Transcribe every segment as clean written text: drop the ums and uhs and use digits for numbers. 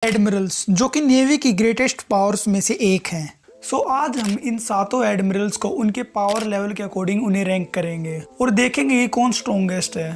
Admirals जो कि navy की ग्रेटेस्ट पावर्स में से एक हैं। आज हम इन सातों एडमिरल्स को उनके पावर लेवल के अकॉर्डिंग उन्हें रैंक करेंगे और देखेंगे कि कौन स्ट्रॉन्गेस्ट है।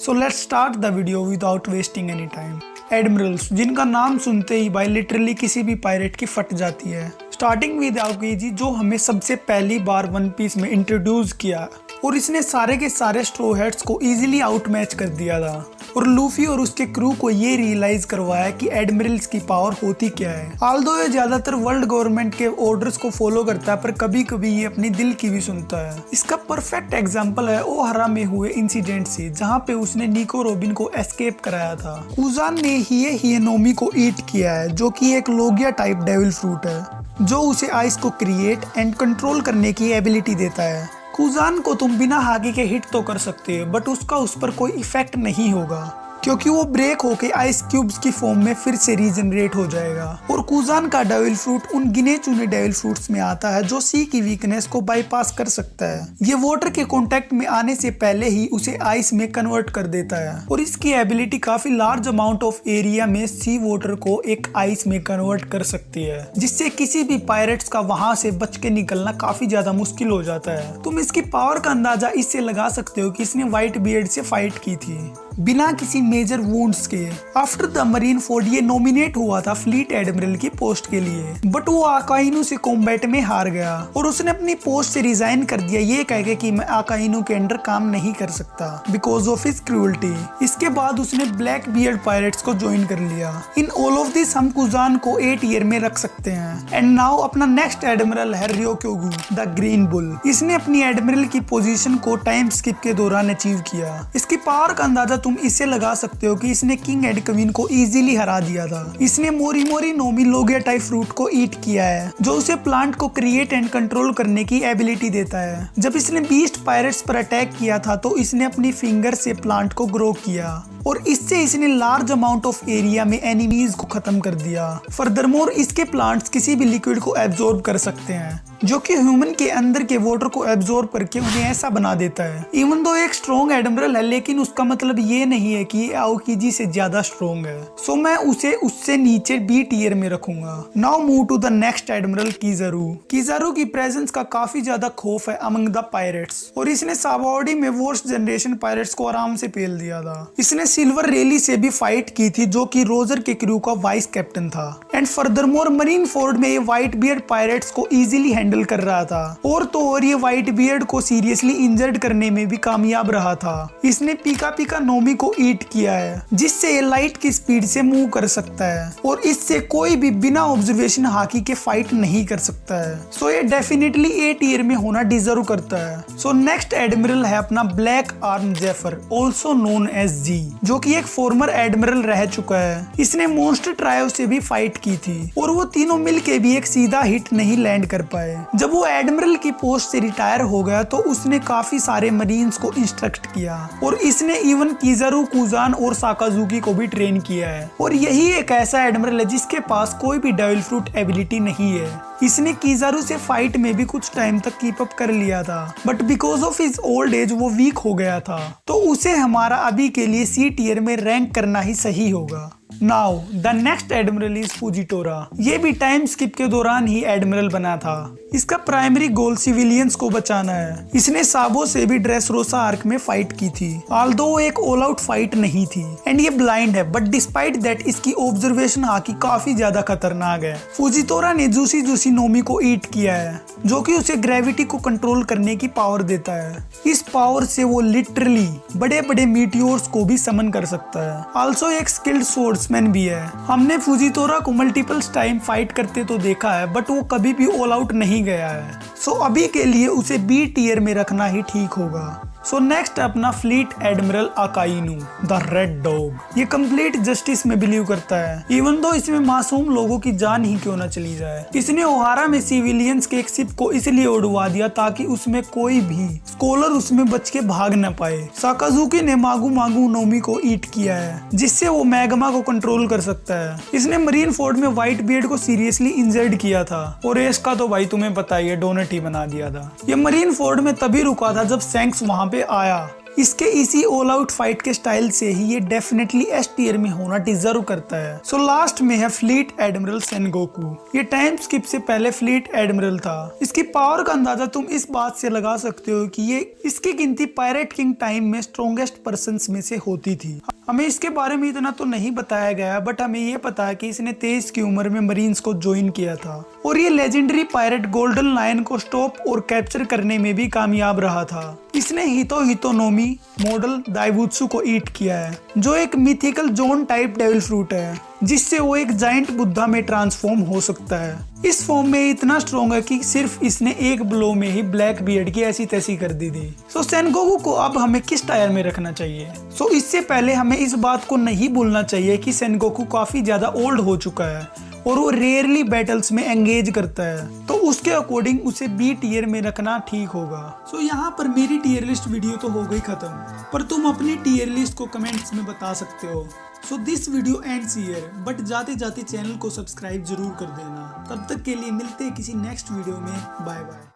Let's start the video without wasting any time. Admirals जिनका नाम सुनते ही भाई लिटरली किसी भी पायरेट की फट जाती है। स्टार्टिंग विद आओकीजी जो हमें सबसे पहली बार वन पीस में इंट्रोड्यूस किया और इसने सारे के सारे स्ट्रो हेड्स को इजीली आउट मैच कर दिया था और लूफी और उसके क्रू को ये रियलाइज करवाया कि एडमिरल्स की पावर होती क्या है। आल्दो ये ज्यादातर वर्ल्ड गवर्नमेंट के ऑर्डर्स को फॉलो करता है पर कभी कभी ये अपनी दिल की भी सुनता है। इसका परफेक्ट एग्जांपल है ओहारा में हुए इंसिडेंट से जहाँ पे उसने निको रोबिन को एस्केप कराया था। कुजान ने हिएनोमी को ईट किया है जो कि एक लोगिया टाइप डेविल फ्रूट है जो उसे आइस को क्रिएट एंड कंट्रोल करने की एबिलिटी देता है। कुजान को तुम बिना हागी के हिट तो कर सकते हो बट उसका उस पर कोई इफेक्ट नहीं होगा क्योंकि वो ब्रेक होके आइस क्यूब्स की फॉर्म में फिर से रीजनरेट हो जाएगा। और कुजान का डेविल फ्रूट उन गिने चुने डेविल फ्रूट्स में आता है जो सी की वीकनेस को बाईपास कर सकता है। ये वाटर के कांटेक्ट में आने से पहले ही उसे आइस में कन्वर्ट कर देता है और इसकी एबिलिटी काफी लार्ज अमाउंट ऑफ एरिया में सी वाटर को एक आइस में कन्वर्ट कर सकती है जिससे किसी भी पायरेट्स का वहां से बच के निकलना काफी ज्यादा मुश्किल हो जाता है। तुम इसकी पावर का अंदाजा इससे लगा सकते हो कि इसने व्हाइट बियर्ड से फाइट की थी बिना किसी मेजर वुंड्स के। आफ्टर द मरीन फोर्ड ये नॉमिनेट हुआ था फ्लीट एडमिरल की पोस्ट के लिए बट वो आकाइनू से कॉम्बैट में हार गया और उसने अपनी पोस्ट से रिजाइन कर दिया ये कह के कि मैं आकाइनू के अंडर काम नहीं कर सकता बिकॉज ऑफ हिज क्रूअल्टी। इसके बाद उसने ब्लैक बियर्ड पायरेट्स को ज्वाइन कर लिया। इन ऑल ऑफ दिस हम कुजान को 8 ईयर में रख सकते हैं। एंड नाउ अपना नेक्स्ट एडमिरल है रियोक्योगु द ग्रीन बुल। इसने अपनी एडमिरल की पोजीशन को टाइम स्किप के दौरान अचीव किया। इसकी पावर का अंदाजा तुम इससे लगा सकते हो कि इसने किंग एंड क्वीन को इजीली हरा दिया था। इसने मोरी मोरी नोमी लोगिया टाइप फ्रूट को ईट किया है जो उसे प्लांट को क्रिएट एंड कंट्रोल करने की एबिलिटी देता है। जब इसने बीस्ट पायरेट्स पर अटैक किया था तो इसने अपनी फिंगर से प्लांट को ग्रो किया और इससे इसने लार्ज अमाउंट ऑफ एरिया में एनिमीज को खत्म कर दिया। फर्दरमोर इसके प्लांट्स किसी भी लिक्विड को एब्जॉर्ब कर सकते हैं जो कि ह्यूमन के अंदर के वाटर को एब्जॉर्ब करके उन्हें ऐसा बना देता है। इवन दो एक स्ट्रॉन्ग एडमिरल है लेकिन उसका मतलब ये नहीं है कि आओकीजी से ज्यादा स्ट्रॉन्ग है। मैं उसे उससे नीचे बी टियर में रखूंगा। Now move to the next admiral Kizaru. Kizaru की प्रेजेंस का काफी ज्यादा खौफ है अमंग द पायरेट्स और इसने साबाओडी में वर्स्ट जनरेशन पायरेट्स को आराम से पेल दिया था। इसने सिल्वर रेली से भी फाइट की थी जो कि रोजर के क्रू का वाइस कैप्टन था। एंड फर्दरमोर मरीन फोर्ड में ये व्हाइट बियर्ड पायरेट्स को इजीली हैंडल कर रहा था और ये व्हाइट बियर्ड को सीरियसली इंजर्ड करने में भी कामयाब रहा था। इसने पीका पीका नोमी को ईट किया है जिससे ये लाइट की स्पीड से मूव कर सकता है और इससे कोई भी बिना ऑब्जर्वेशन हाकी के फाइट नहीं कर सकता है। ये डेफिनेटली 8 ईयर में होना डिजर्व करता है। नेक्स्ट एडमिरल है अपना black arm Zephyr also known as Z जो कि एक फॉर्मर एडमिरल रह चुका है। इसने मॉन्स्टर ट्रायो से भी फाइट की थी और वो तीनों मिलके भी एक सीधा हिट नहीं लैंड कर पाए। जब वो एडमिरल की पोस्ट से रिटायर हो गया तो उसने काफी सारे मरीन्स को इंस्ट्रक्ट किया और इसने इवन किजारू कुजान और साकाजुकी को भी ट्रेन किया है। और यही एक ऐसा एडमिरल है जिसके पास कोई भी डेविल फ्रूट एबिलिटी नहीं है। इसने किजारू से फाइट में भी कुछ टाइम तक कीप अप कर लिया था but because of his old age वो वीक हो गया था तो उसे हमारा अभी के लिए सी टियर में रैंक करना ही सही होगा। Now the next admiral is Fujitora. ये भी टाइम स्किप के दौरान ही एडमिरल बना था। इसका प्राइमरी गोल सिविलियंस को बचाना है। इसने साबो से भी ड्रेसरोसा आर्क में फाइट की थी ऑल्दो वो एक ऑल आउट फाइट नहीं थी एंड ये ब्लाइंड है बट डिस्पाइट दैट इसकी ऑब्जर्वेशन हाकी काफी ज्यादा खतरनाक है। फुजिटोरा ने जूसी जूसी नोमी को ईट किया है जो कि उसे ग्रेविटी को कंट्रोल करने की पावर देता है। इस पावर से वो लिटरली बड़े बड़े मीटियोर्स को भी समन कर सकता है। आल्सो एक स्किल्ड स्वॉर्ड्समैन भी है। हमने फुजिटोरा को मल्टीपल टाइम फाइट करते तो देखा है बट वो कभी भी ऑल आउट नहीं गया है। अभी के लिए उसे बी टियर में रखना ही ठीक होगा। नेक्स्ट अपना fleet admiral Akainu the red dog. ये कंप्लीट जस्टिस में बिलीव करता है इवन दो इसमें मासूम लोगों की जान ही क्यों न चली जाए। इसने ओहारा में सिविलियंस के एक शिप को इसलिए उड़वा दिया ताकि उसमें कोई भी स्कॉलर उसमें बच के भाग न पाए। साकाजुकी ने मागू मागू नोमी को ईट किया है जिससे वो मैग्मा को कंट्रोल कर सकता है। इसने मरीन फोर्ड में व्हाइट बियर्ड को सीरियसली इंजर्ड किया था और इसका तो भाई तुम्हें पता ही है डोनट ही बना दिया था। ये मरीन फोर्ड में तभी रुका था जब सैंक्स वहां पे आया। इसके इसी ऑल आउट फाइट के स्टाइल से ही ये डेफिनेटली एस टियर में होना डिजर्व करता है। सो लास्ट में है फ्लीट एडमिरल सेनगोकू। ये टाइम स्किप से पहले फ्लीट एडमिरल था। इसकी पावर का अंदाजा तुम इस बात से लगा सकते हो कि ये इसकी गिनती पायरेट किंग टाइम में स्ट्रॉन्गेस्ट पर्सन्स में से होती थी। हमें इसके बारे में इतना तो नहीं बताया गया, बट हमें ये पता है कि इसने 23 की उम्र में मरीन्स को ज्वाइन किया था और ये लेजेंडरी पायरेट गोल्डन लायन को स्टॉप और कैप्चर करने में भी कामयाब रहा था। इसने हितोनोमी मॉडल दाइबुत्सु को ईट किया है, जो एक mythical zone type devil fruit है, जिससे वो एक जाइंट बुद्धा में ट्रांसफॉर्म हो सकता है। इस फॉर्म में इतना स्ट्रॉन्ग है कि सिर्फ इसने एक ब्लो में ही ब्लैक बियर्ड की ऐसी तैसी कर दी थी। सो सेनगोकू को अब हमें किस टायर में रखना चाहिए? सो इससे पहले हमें इस बात को नहीं भूलना चाहिए कि सेनगोकू काफी ज्यादा ओल्ड हो चुका है और वो रेयरली बैटल्स में एंगेज करता है, तो उसके अकॉर्डिंग उसे बी टियर में रखना ठीक होगा। सो यहाँ पर मेरी टियर लिस्ट वीडियो तो हो गई खत्म, पर तुम अपनी टियर लिस्ट को कमेंट्स में बता सकते हो। So this video ends here, but जाते जाते चैनल को सब्सक्राइब जरूर कर देना। तब तक के लिए मिलते हैं किसी नेक्स्ट वीडियो में। Bye bye.